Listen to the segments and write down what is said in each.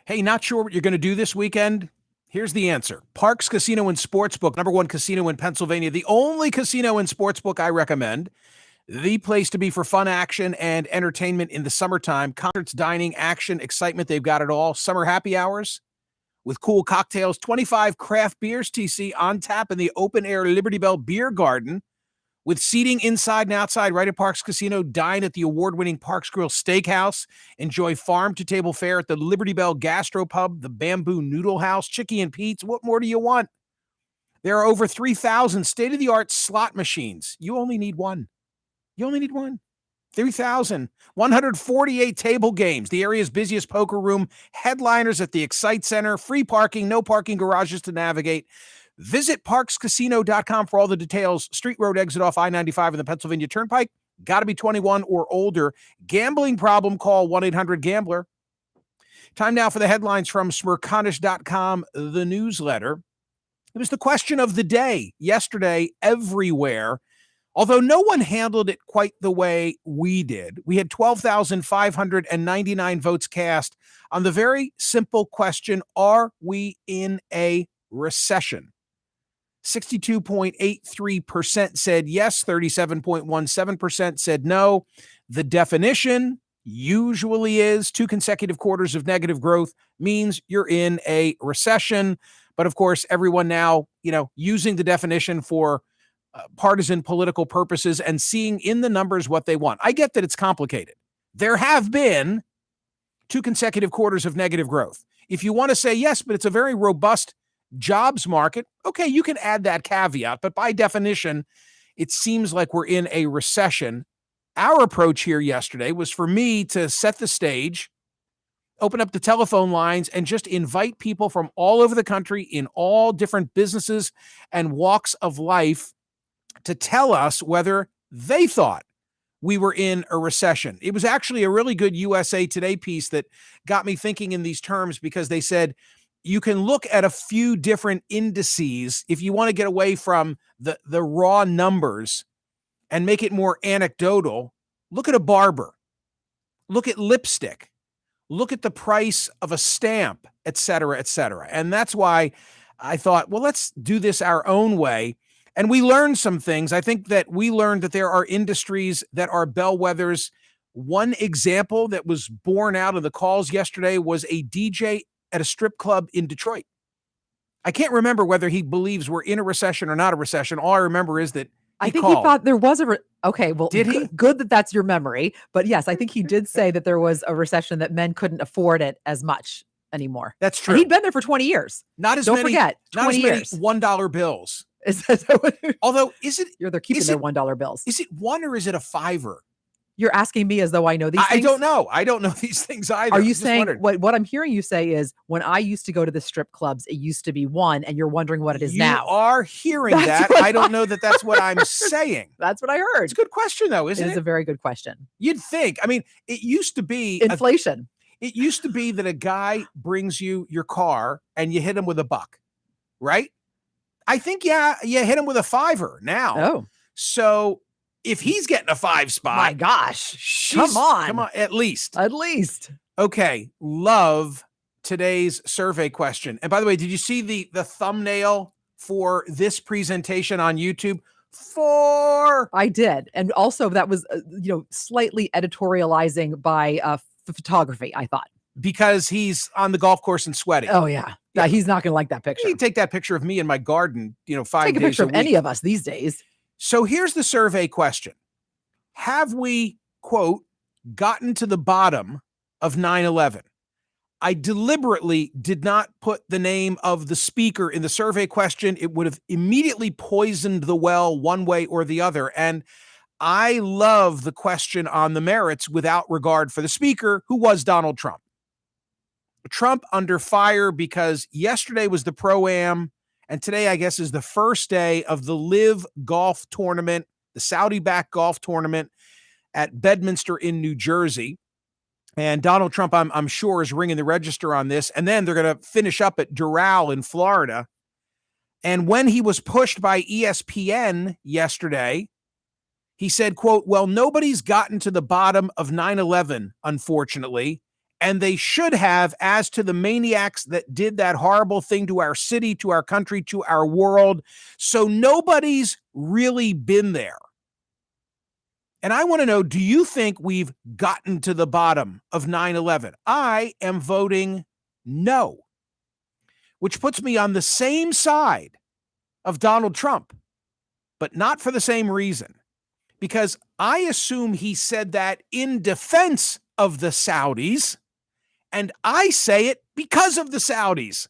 Hey, not sure what you're going to do this weekend? Here's the answer. Parx Casino and Sportsbook, #1 casino in Pennsylvania, the only casino and sportsbook I recommend. The place to be for fun, action, and entertainment in the summertime. Concerts, dining, action, excitement, they've got it all. Summer happy hours with cool cocktails, 25 craft beers, TC, on tap in the open-air Liberty Bell Beer Garden. With seating inside and outside right at Parx Casino, dine at the award-winning Parx Grill Steakhouse, enjoy farm-to-table fare at the Liberty Bell Gastropub, the Bamboo Noodle House, Chicky and Pete's. What more do you want? There are over 3,000 state-of-the-art slot machines. You only need one. 3,148 table games, the area's busiest poker room, headliners at the Excite Center, free parking, no parking garages to navigate. Visit parxcasino.com for all the details. Street Road exit off I-95 in the Pennsylvania Turnpike. Got to be 21 or older. Gambling problem, call 1-800-GAMBLER. Time now for the headlines from Smerconish.com, the newsletter. It was the question of the day yesterday everywhere, although no one handled it quite the way we did. We had 12,599 votes cast on the very simple question, are we in a recession? 62.83% said yes, 37.17% said no. The definition usually is 2 consecutive quarters of negative growth means you're in a recession. But of course, everyone now, using the definition for partisan political purposes and seeing in the numbers what they want. I get that it's complicated. There have been 2 consecutive quarters of negative growth. If you want to say yes, but it's a very robust jobs market, okay, you can add that caveat, but by definition, it seems like we're in a recession. Our approach here yesterday was for me to set the stage, open up the telephone lines, and just invite people from all over the country in all different businesses and walks of life to tell us whether they thought we were in a recession. It was actually a really good USA Today piece that got me thinking in these terms, because they said, you can look at a few different indices if you want to get away from the raw numbers and make it more anecdotal. Look at a barber, look at lipstick, look at the price of a stamp, et cetera, et cetera. And that's why I thought, well, let's do this our own way. And we learned some things. I think that we learned that there are industries that are bellwethers. One example that was born out of the calls yesterday was a DJ at a strip club in Detroit. I can't remember whether he believes we're in a recession or not a recession. All I remember is that he thought there was okay, well, did he? Good that that's your memory. But yes, I think he did say that there was a recession, that men couldn't afford it as much anymore. That's true. And he'd been there for 20 years. Don't forget, 20 years. $1 bills. Although, is it? They're keeping their $1 bills. Is it one or is it a $5? You're asking me as though I know these things? I don't know. I don't know these things either. Are you saying what I'm hearing you say is, when I used to go to the strip clubs, it used to be one, and you're wondering what it is now? You are hearing that. I don't know that that's what I'm saying. That's what I heard. It's a good question, though, isn't it? It is a very good question. You'd think. I mean, it used to be inflation. It used to be that a guy brings you your car and you hit him with $1, right? I think, you hit him with a $5 now. Oh. So if he's getting a 5 spot, my gosh, come on, at least. Okay. Love today's survey question. And by the way, did you see the thumbnail for this presentation on YouTube? FORE. I did. And also that was, slightly editorializing by photography, I thought. Because he's on the golf course and sweating. Oh, yeah. He's not going to like that picture. You take that picture of me in my garden, 5 days a week. Take a picture of any of us these days. So here's the survey question. Have we, quote, gotten to the bottom of 9/11? I deliberately did not put the name of the speaker in the survey question. It would have immediately poisoned the well one way or the other. And I love the question on the merits without regard for the speaker, who was Donald Trump. Trump under fire because yesterday was the Pro-Am, and today, I guess, is the first day of the Live Golf Tournament, the Saudi-backed golf tournament at Bedminster in New Jersey. And Donald Trump, I'm sure, is ringing the register on this. And then they're going to finish up at Doral in Florida. And when he was pushed by ESPN yesterday, he said, quote, well, nobody's gotten to the bottom of 9/11, unfortunately. And they should have, as to the maniacs that did that horrible thing to our city, to our country, to our world. So nobody's really been there. And I want to know, do you think we've gotten to the bottom of 9/11? I am voting no, which puts me on the same side of Donald Trump, but not for the same reason. Because I assume he said that in defense of the Saudis, and I say it because of the Saudis.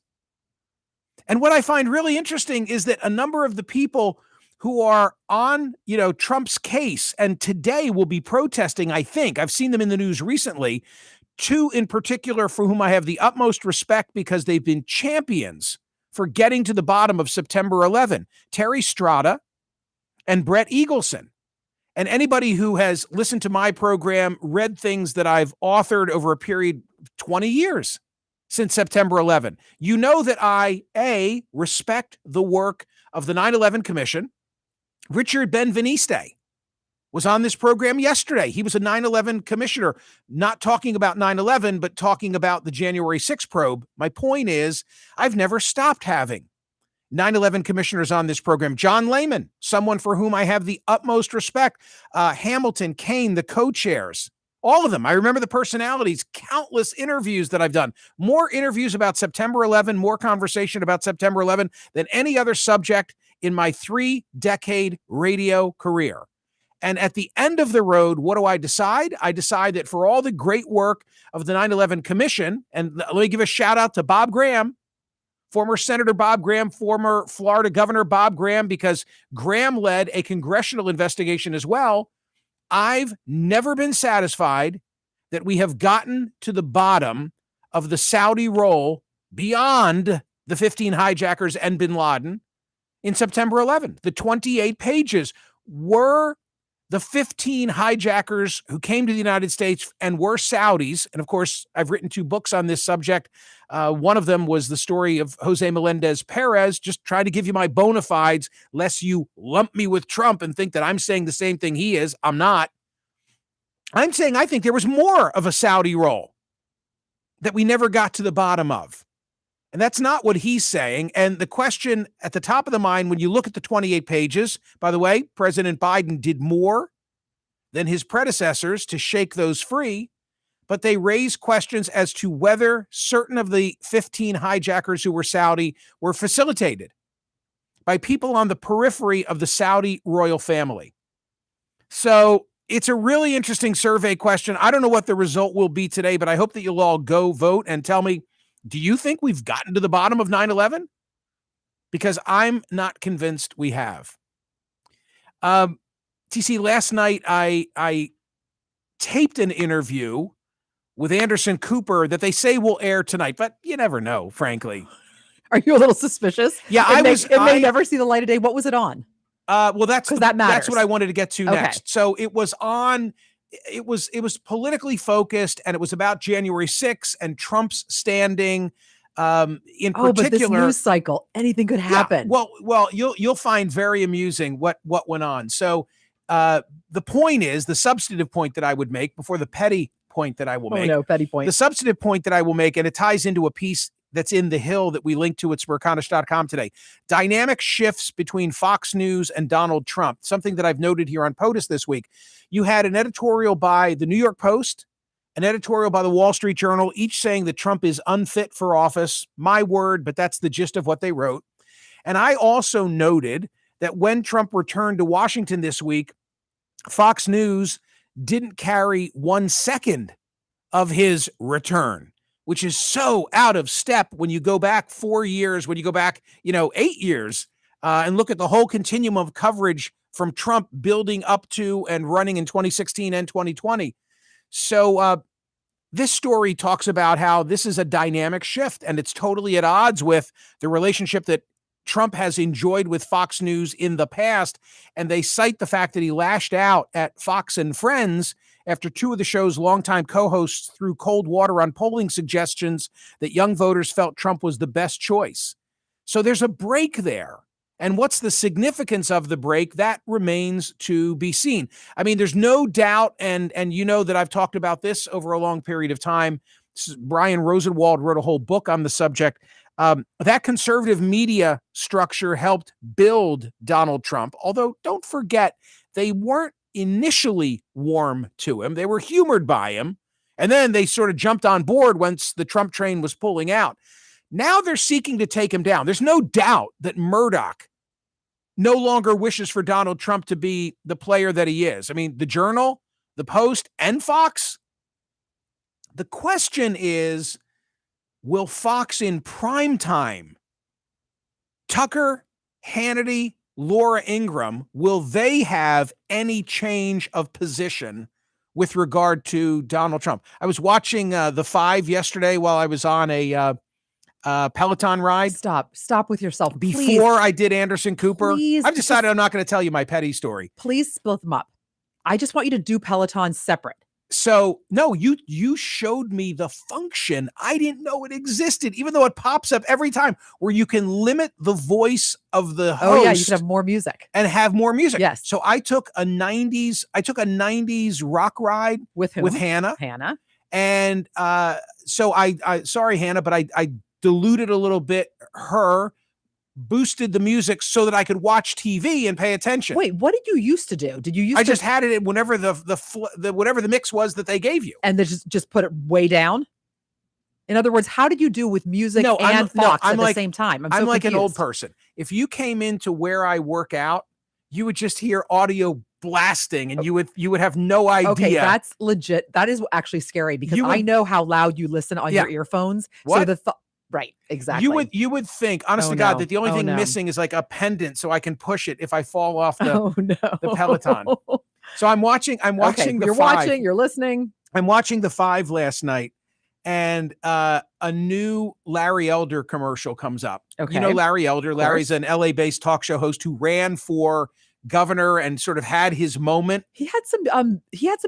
And what I find really interesting is that a number of the people who are on, Trump's case and today will be protesting, I think, I've seen them in the news recently, two in particular for whom I have the utmost respect because they've been champions for getting to the bottom of September 11, Terry Strada and Brett Eagleson. And anybody who has listened to my program, read things that I've authored over a period of 20 years since September 11, you know that I, A, respect the work of the 9/11 Commission. Richard Benveniste was on this program yesterday. He was a 9/11 commissioner, not talking about 9/11, but talking about the January 6th probe. My point is, I've never stopped having 9/11 commissioners on this program. John Lehman, someone for whom I have the utmost respect. Hamilton, Kane, the co-chairs, all of them. I remember the personalities, countless interviews that I've done, more interviews about September 11, more conversation about September 11 than any other subject in my 3-decade radio career. And at the end of the road, what do I decide? I decide that for all the great work of the 9/11 Commission, and let me give a shout out to Bob Graham, former Senator Bob Graham, former Florida Governor Bob Graham, because Graham led a congressional investigation as well. I've never been satisfied that we have gotten to the bottom of the Saudi role beyond the 15 hijackers and bin Laden in September 11. The 28 pages were the 15 hijackers who came to the United States and were Saudis. And of course, I've written 2 books on this subject. One of them was the story of Jose Melendez Perez, just trying to give you my bona fides, lest you lump me with Trump and think that I'm saying the same thing he is. I'm not. I'm saying I think there was more of a Saudi role that we never got to the bottom of. And that's not what he's saying. And the question at the top of the mind, when you look at the 28 pages, by the way, President Biden did more than his predecessors to shake those free, but they raise questions as to whether certain of the 15 hijackers who were Saudi were facilitated by people on the periphery of the Saudi royal family. So it's a really interesting survey question. I don't know what the result will be today, but I hope that you'll all go vote and tell me, do you think we've gotten to the bottom of 9/11? Because I'm not convinced we have. TC, last night I taped an interview with Anderson Cooper that they say will air tonight, but you never know, frankly. Are you a little suspicious? Yeah, It may never see the light of day. What was it on? Well, that's that matters. That's what I wanted to get to next. So it was on. It was politically focused, and it was about January 6th and Trump's standing. In particular, but this news cycle, anything could happen. Yeah, well, you'll find very amusing what went on. So the point is, the substantive point that I would make before the petty point that I will make. No, petty point. The substantive point that I will make, and it ties into a piece that's in The Hill that we linked to at Smerconish.com today. Dynamic shifts between Fox News and Donald Trump, something that I've noted here on POTUS this week. You had an editorial by the New York Post, an editorial by the Wall Street Journal, each saying that Trump is unfit for office. My word, but that's the gist of what they wrote. And I also noted that when Trump returned to Washington this week, Fox News didn't carry 1 second of his return, which is so out of step when you go back 4 years, when you go back, 8 years, and look at the whole continuum of coverage from Trump building up to and running in 2016 and 2020. So this story talks about how this is a dynamic shift, and it's totally at odds with the relationship that Trump has enjoyed with Fox News in the past. And they cite the fact that he lashed out at Fox and Friends after 2 of the show's longtime co-hosts threw cold water on polling suggestions that young voters felt Trump was the best choice. So there's a break there. And what's the significance of the break? That remains to be seen. I mean, there's no doubt, and you know that I've talked about this over a long period of time, Brian Rosenwald wrote a whole book on the subject. That conservative media structure helped build Donald Trump, although don't forget, they weren't initially warm to him. They were humored by him. And then they sort of jumped on board once the Trump train was pulling out. Now they're seeking to take him down. There's no doubt that Murdoch no longer wishes for Donald Trump to be the player that he is. I mean, the Journal, the Post, and Fox. The question is, will Fox in prime time, Tucker, Hannity, Laura Ingraham, will they have any change of position with regard to Donald Trump? I was watching The Five yesterday while I was on a Peloton ride. Stop with yourself. Before Please. I did Anderson Cooper. Please, I've decided I'm not going to tell you my petty story. Please split them up. I just want you to do Peloton separate. So, no, you showed me the function. I didn't know it existed, even though it pops up every time, where you can limit the voice of the host. Oh yeah, you can have more music. And have more music. Yes. So I took a 90s rock ride With whom? with Hannah. Hannah. And so I sorry, Hannah, but I diluted a little bit boosted the music so that I could watch TV and pay attention. Wait, what did you used to do? Did you use? I just had it whenever the whatever the mix was that they gave you, and then just put it way down. In other words, how did you do with music and Fox at the same time? I'm like an old person. If you came into where I work out, you would just hear audio blasting, and you would have no idea. Okay, that's legit. That is actually scary because I know how loud you listen on your earphones. What? So right, exactly. You would think, honest to God, that the only thing missing is like a pendant so I can push it if I fall off the Peloton. So I'm watching you're watching, you're listening. I'm watching The Five last night, and a new Larry Elder commercial comes up. Okay. You know Larry Elder. Larry's an LA-based talk show host who ran for governor and sort of had his moment. He had some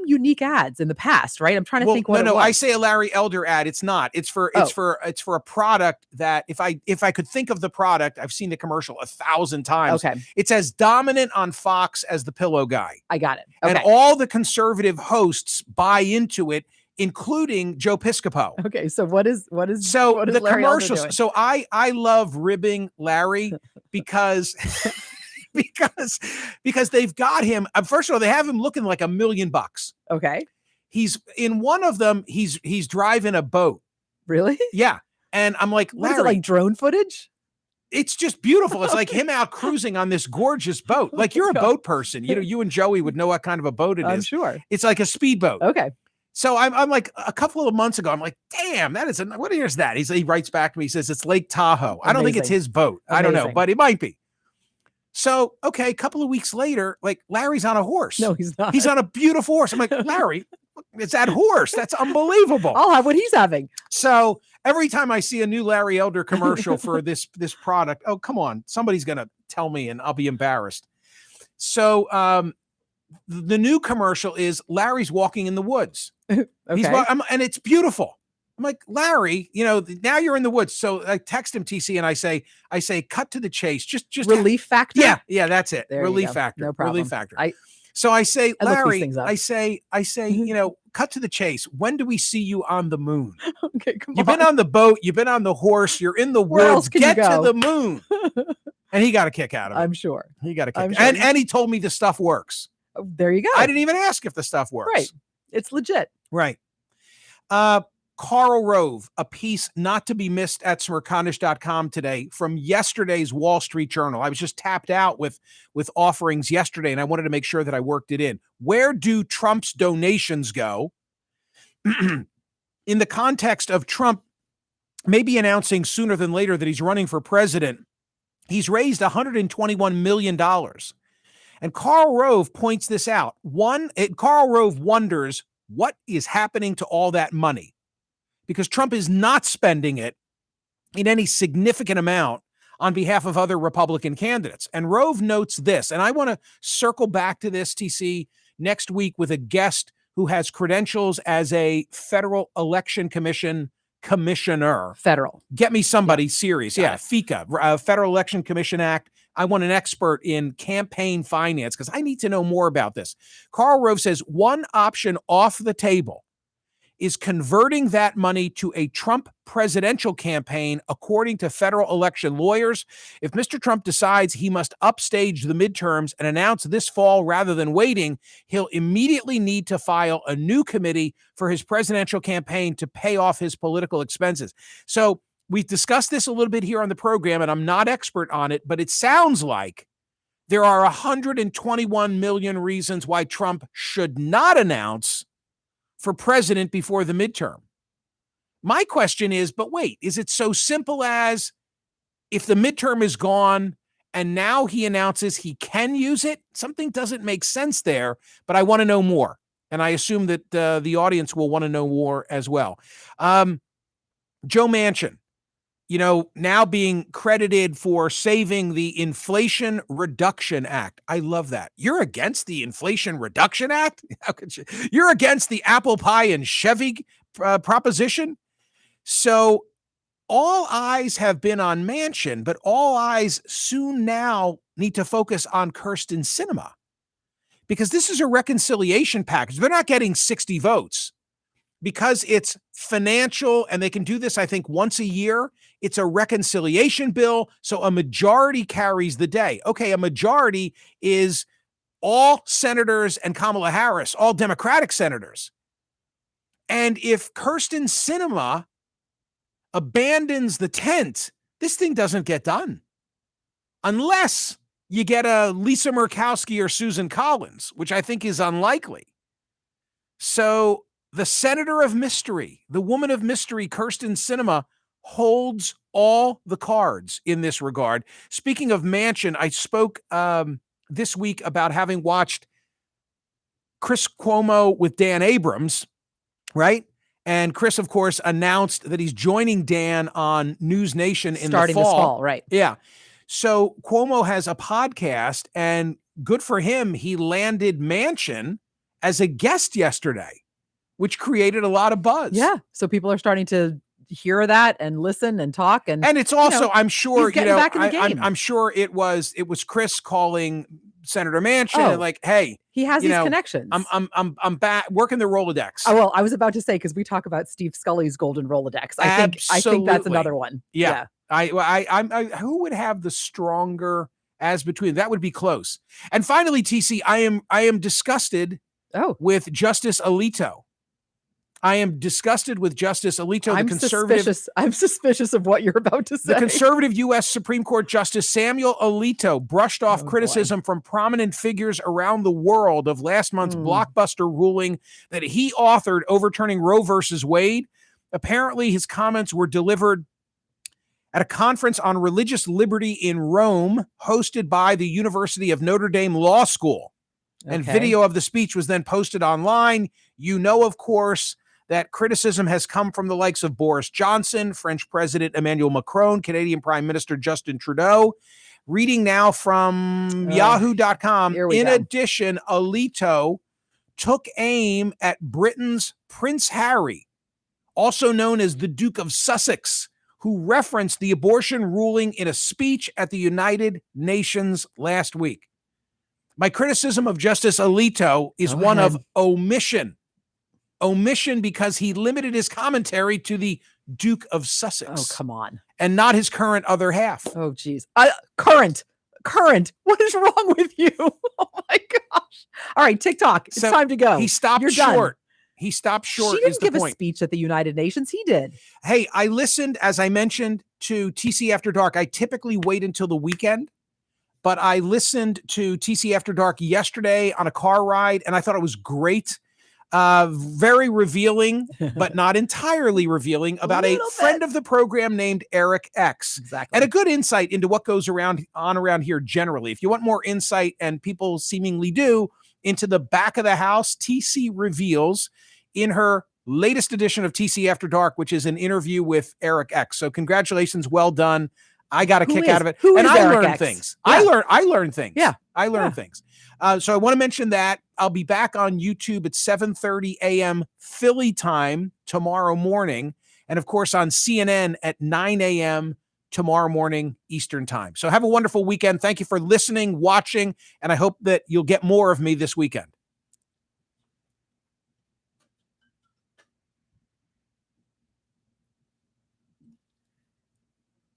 unique ads in the past, right? I'm trying to think what it was. I say a Larry Elder ad. It's not. It's for a product that if I could think of the product, I've seen the commercial 1,000 times. Okay. It's as dominant on Fox as the Pillow Guy. I got it. Okay. And all the conservative hosts buy into it, including Joe Piscopo. Okay, so what is the Larry commercials? Elder doing? So I love ribbing Larry because because they've got him. First of all, they have him looking like $1 million. Okay. He's in one of them. He's driving a boat. Really? Yeah. And I'm like, Larry, what is it, like drone footage? It's just beautiful. It's like him out cruising on this gorgeous boat. Like you're a boat person. You know, you and Joey would know what kind of a boat it is. I'm sure. It's like a speedboat. Okay. So I'm like, a couple of months ago, I'm like, damn, what is that? He writes back to me. He says, it's Lake Tahoe. I don't think it's his boat. I don't know, but it might be. So, okay, a couple of weeks later, like Larry's on a horse. No, he's not. He's on a beautiful horse. I'm like, Larry, it's that horse. That's unbelievable. I'll have what he's having. So every time I see a new Larry Elder commercial for this product, oh, come on, somebody's going to tell me and I'll be embarrassed. So the new commercial is Larry's walking in the woods. Okay. And it's beautiful. I'm like, Larry, now you're in the woods. So I text him, TC, and I say, cut to the chase. Just relief factor. Yeah, that's it. There Relief factor. No problem. Relief factor. So I say, Larry, I say, cut to the chase. When do we see you on the moon? Okay, come on. You've been on the boat. You've been on the horse. You're in the Where else woods. can Get you go? to the moon. And he got a kick out of it. I'm sure. He got a kick. Sure. And he told me the stuff works. Oh, there you go. I didn't even ask if the stuff works. Right. It's legit. Right. Karl Rove, a piece not to be missed at Smerconish.com today from yesterday's Wall Street Journal. I was just tapped out with offerings yesterday, and I wanted to make sure that I worked it in. Where do Trump's donations go? In the context of Trump maybe announcing sooner than later that he's running for president, he's raised $121 million. And Karl Rove points this out. Karl Rove wonders what is happening to all that money, because Trump is not spending it in any significant amount on behalf of other Republican candidates. And Rove notes this, and I want to circle back to this, TC, next week with a guest who has credentials as a Federal Election Commission commissioner. Federal. Get me somebody serious. Yeah, FECA, Federal Election Commission Act. I want an expert in campaign finance because I need to know more about this. Karl Rove says one option off the table is converting that money to a Trump presidential campaign, according to federal election lawyers. If Mr. Trump decides he must upstage the midterms and announce this fall rather than waiting, he'll immediately need to file a new committee for his presidential campaign to pay off his political expenses. So we've discussed this a little bit here on the program, and I'm not expert on it, but it sounds like there are 121 million reasons why Trump should not announce for president before the midterm. My question is, but wait, is it so simple as if the midterm is gone and now he announces he can use it? Something doesn't make sense there, but I want to know more. And I assume that the audience will want to know more as well. Joe Manchin, now being credited for saving the Inflation Reduction Act. I love that. You're against the Inflation Reduction Act? How could you? You're against the apple pie and Chevy proposition? So all eyes have been on Manchin, but all eyes soon now need to focus on Kyrsten Sinema, because this is a reconciliation package. They're not getting 60 votes. Because it's financial, and they can do this, I think, once a year. It's a reconciliation bill, so a majority carries the day. Okay, a majority is all senators and Kamala Harris, all Democratic senators. And if Kyrsten Sinema abandons the tent, this thing doesn't get done. Unless you get a Lisa Murkowski or Susan Collins, which I think is unlikely. So the senator of mystery, the woman of mystery, Kyrsten Sinema, holds all the cards in this regard. Speaking of Manchin, I spoke this week about having watched Chris Cuomo with Dan Abrams, right? And Chris, of course, announced that he's joining Dan on News Nation starting the fall. This fall, right? Yeah. So Cuomo has a podcast, and good for him, he landed Manchin as a guest yesterday, which created a lot of buzz. Yeah. So people are starting to hear that and listen and talk. And it's also, I'm sure, he's getting back in the game. I'm sure it was Chris calling Senator Manchin like, hey, he has these connections. I'm back working the Rolodex. Oh, well, I was about to say, because we talk about Steve Scully's golden Rolodex. I think that's another one. Yeah. I who would have the stronger as between? That would be close. And finally, TC, I am disgusted with Justice Alito. I am disgusted with Justice Alito, the conservative. I'm suspicious of what you're about to say. The conservative U.S. Supreme Court Justice Samuel Alito brushed off criticism from prominent figures around the world of last month's blockbuster ruling that he authored overturning Roe versus Wade. Apparently, his comments were delivered at a conference on religious liberty in Rome, hosted by the University of Notre Dame Law School. And video of the speech was then posted online. Of course, that criticism has come from the likes of Boris Johnson, French President Emmanuel Macron, Canadian Prime Minister Justin Trudeau. Reading now from yahoo.com. In addition, Alito took aim at Britain's Prince Harry, also known as the Duke of Sussex, who referenced the abortion ruling in a speech at the United Nations last week. My criticism of Justice Alito is one of omission. Omission because he limited his commentary to the Duke of Sussex. Oh, come on. And not his current other half. Oh, geez. Current. What is wrong with you? Oh, my gosh. All right, TikTok. It's time to go. He stopped short. He stopped short. She didn't give a speech at the United Nations. He did. Hey, I listened, as I mentioned, to TC After Dark. I typically wait until the weekend, but I listened to TC After Dark yesterday on a car ride, and I thought it was great. Very revealing, but not entirely revealing, about a friend of the program named Eric X. Exactly. And a good insight into what goes around here generally. If you want more insight, and people seemingly do, into the back of the house, TC reveals in her latest edition of TC After Dark, which is an interview with Eric X. So congratulations, well done. I got a kick out of it. And I Eric learned X? things. Yeah. I learned things. Yeah. I learned things. So I want to mention that I'll be back on YouTube at 7:30 a.m. Philly time tomorrow morning. And of course on CNN at 9 a.m. tomorrow morning Eastern time. So have a wonderful weekend. Thank you for listening, watching, and I hope that you'll get more of me this weekend.